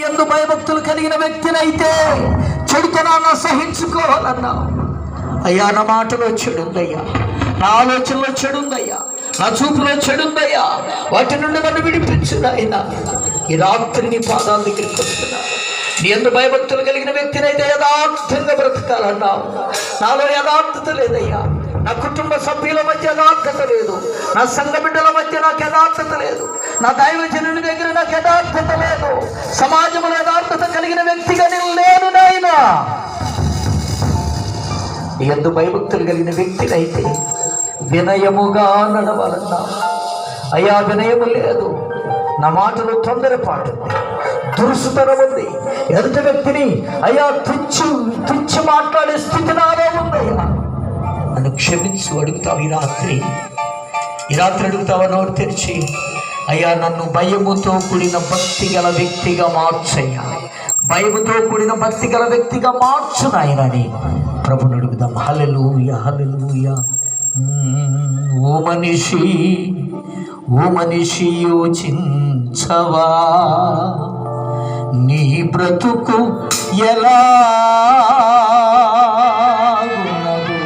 యందు భయభక్తులు కలిగిన వ్యక్తినైతే చెడుతనాన్ని సహించుకోవాలన్నావు. అయ్యా, నా మాటలో చెడుందయ్యా, నా ఆలోచనలో చెడుందయ్యా, నా చూపులో చెడుందయ్యా, వాటి నుండి నన్ను విడిపించు నాయనా. ఈ రాత్రి నీ పాదాల దగ్గరికి వస్తున్నా. నీ యందు భయభక్తులు కలిగిన వ్యక్తినైతే యథార్థంగా బ్రతకాలన్నావు. నాలో యథార్థత లేదయ్యా. నా కుటుంబ సభ్యుల మధ్య యథార్థత లేదు, నా సంఘ బిడ్డల మధ్య నాకు యథార్థత లేదు, నా దైవజనుని దగ్గర నాకు యథార్థత లేదు, సమాజంలో యథార్థత కలిగిన వ్యక్తిగా నేను లేను నాయనా. నీ యందు భయభక్తులు కలిగిన వ్యక్తినైతే వినయముగా నడవాలన్నా. అయ్యా, వినయము లేదు, నా మాటలు తొందరపాటు ఉంది, దురుసుతనం ఉంది, ఎదుటి వ్యక్తిని అయ్యా తుచ్చి మాట్లాడే స్థితి నాలో ఉందయ్యా. నన్ను క్షమించు అడుగుతావు. ఈ రాత్రి అడుగుతావా? నోరు తెరిచి అయ్యా, నన్ను భయముతో కూడిన భక్తి గల వ్యక్తిగా మార్చయ్యా, భయముతో కూడిన భక్తి గల వ్యక్తిగా మార్చు నాయనని ప్రభుని అడుగుదాం. హల్లెలూయా, హల్లెలూయా. ఓ మనిషి యోచించవా, నీ బ్రతుకు ఎలా ఉన్నదో.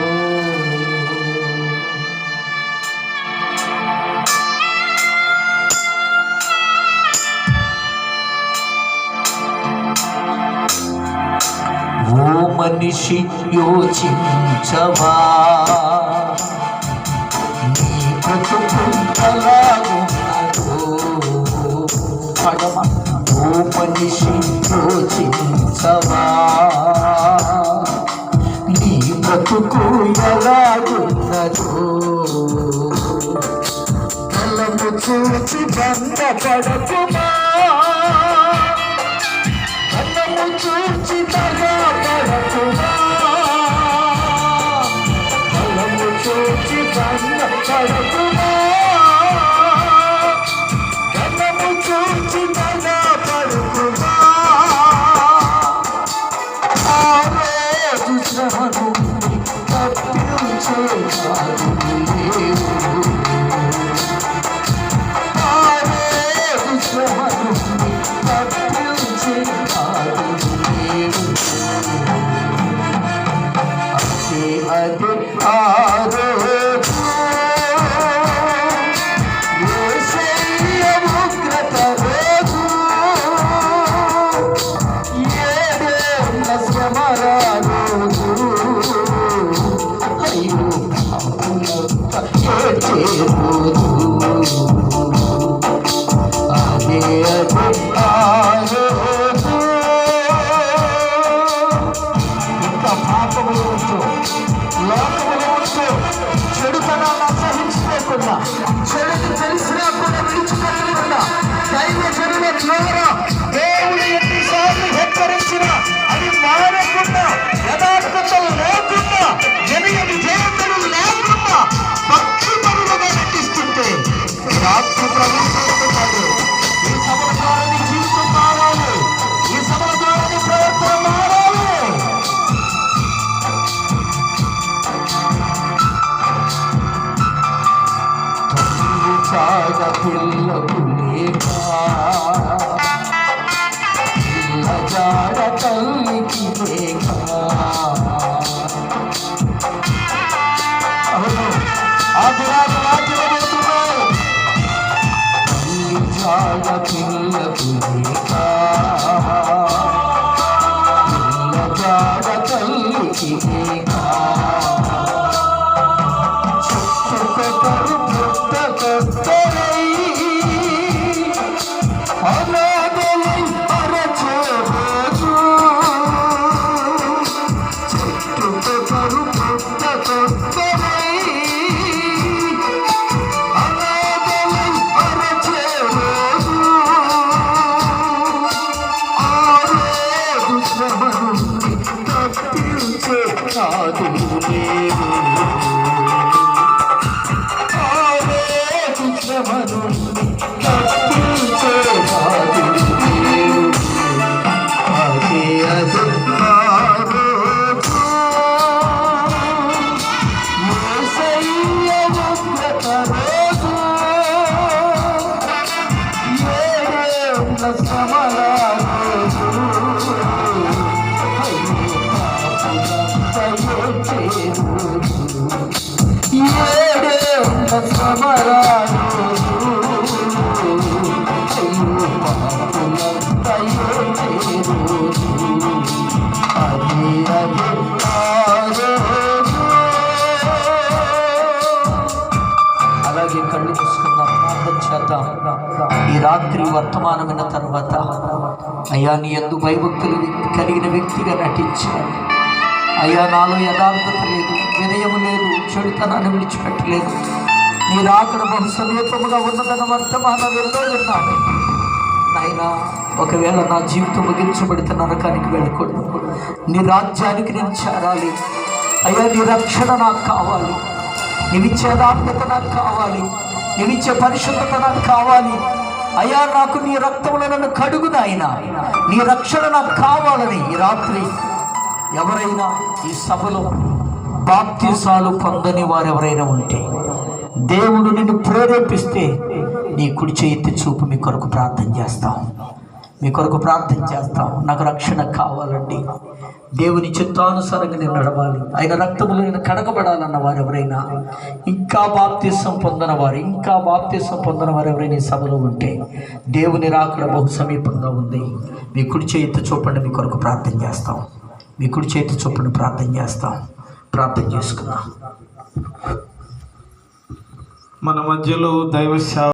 ఓ మనిషి యోచించవా, నీ బ్రతుకు ఎలాగున్నదో. ఓ మనిషి యోచించవా, నీ బ్రతుకు ఎలాగున్నదో. కళ్ళము చూచి బంధపడకుమా, కళ్ళము చూచి బంధపడకుమా, కళ్ళము చూచి బంధపడకుమా, కళ్ళము చూచి బంధపడకుమా. ఆ రోజు శ్రమ నుండి తప్పించేవాడు లేడు, ఆ రోజు శ్రమ నుండి తప్పించేవాడు లేడు. అదే ఆ రోజు యేసయ్య ఉగ్రత రోజు, ఏడేళ్ళ శ్రమల రోజు, అయ్యో పాపులంతా ఏడ్చే రోజు. అదే ఆ రోజు. ఇంకా పాపములు ఉంటూ, లోకములు ఉంటూ, చెడుతనాన్ని అసహించుకోకుండా, చెడుకు తెలిసినా కూడా విడిచిపెట్టకుండా, దైవజనుల ద్వారా దేవుడు ఎన్నిసార్లు హెచ్చరించినా అది మారకుండా, యథార్థత లేకుండా, విజయములు లేకుండా భక్తిపరులుగా నటిస్తుంటే రాత్రి ప్రవేశిస్తున్నాడు. ఈ సభల ద్వారా నీ జీవితం మారాలి, ఈ సభల ద్వారా నీ ప్రవర్తన మారాలి. తల్లి చాగ పిల్లకు లేక, పిల్ల జాడ తల్లికి లేక. అవును, ఆశీర్వాదం తల్లి చాగ పిల్లకు లేక, పిల్ల జాడ తల్లికి లేక. చుట్టుకొకరు పుట్టకొక్కరై అనాథలై అరచే రోజు, చుట్టుకొకరు పుట్టకొక్కరై అనాథలై అరచే రోజు, దయచేరు అదే అదే అలాగే కళ్ళు మూసుకుందాం, ప్రార్థన చేద్దాం. ఈ రాత్రి వర్తమానం విన్న తర్వాత అయ్యా నీ యందు భయభక్తులు కలిగిన వ్యక్తిగా నటించాను అయ్యా. నాలో యథార్థత లేదు, వినయము లేదు, చెడుతనాన్ని విడిచిపెట్టలేదు. నీ రాకడ బహు సమీపముగా ఉన్నదన్న వర్తమానం ఎన్నో విన్నాను నాయనా. ఒకవేళ నా జీవితం ముగించబడితే నరకానికి వెళ్ళకూడదు. నీ రాజ్యానికి నేను చేరాలి అయ్యా. నీ రక్షణ నాకు కావాలి, నీవిచ్చే యథార్థత నాకు కావాలి, నీవిచ్చే పరిశుద్ధత నాకు కావాలి అయ్యా. నాకు నీ రక్తంలో నన్ను కడుగు నాయనా. నీ రక్షణ నాకు కావాలని ఈ రాత్రి ఎవరైనా ఈ సభలో బాప్తిసాలు పొందని వారు ఎవరైనా ఉంటే దేవుడు నిన్ను ప్రేరేపిస్తే నీ కుడి చేతి చూపు మీ కొరకు ప్రార్థన చేస్తాం, మీ కొరకు ప్రార్థన చేస్తాం. నాకు రక్షణ కావాలండి, దేవుని చిత్తానుసారంగా నేను నడవాలి, ఆయన రక్తములో నేను కడగబడాలన్న వారు ఎవరైనా, ఇంకా బాప్తిసం పొందిన వారు ఎవరైనా ఈ సభలో ఉంటే దేవుని రాకడ బహు సమీపంగా ఉంది. మీ కుడి చేతి చూపండి, మీ కొరకు ప్రార్థన చేస్తాం. మీ కుడి చేతి చూపండి, ప్రార్థన చేస్తాం. ప్రార్థన చేసుకుందాం. మన మధ్యలో దైవ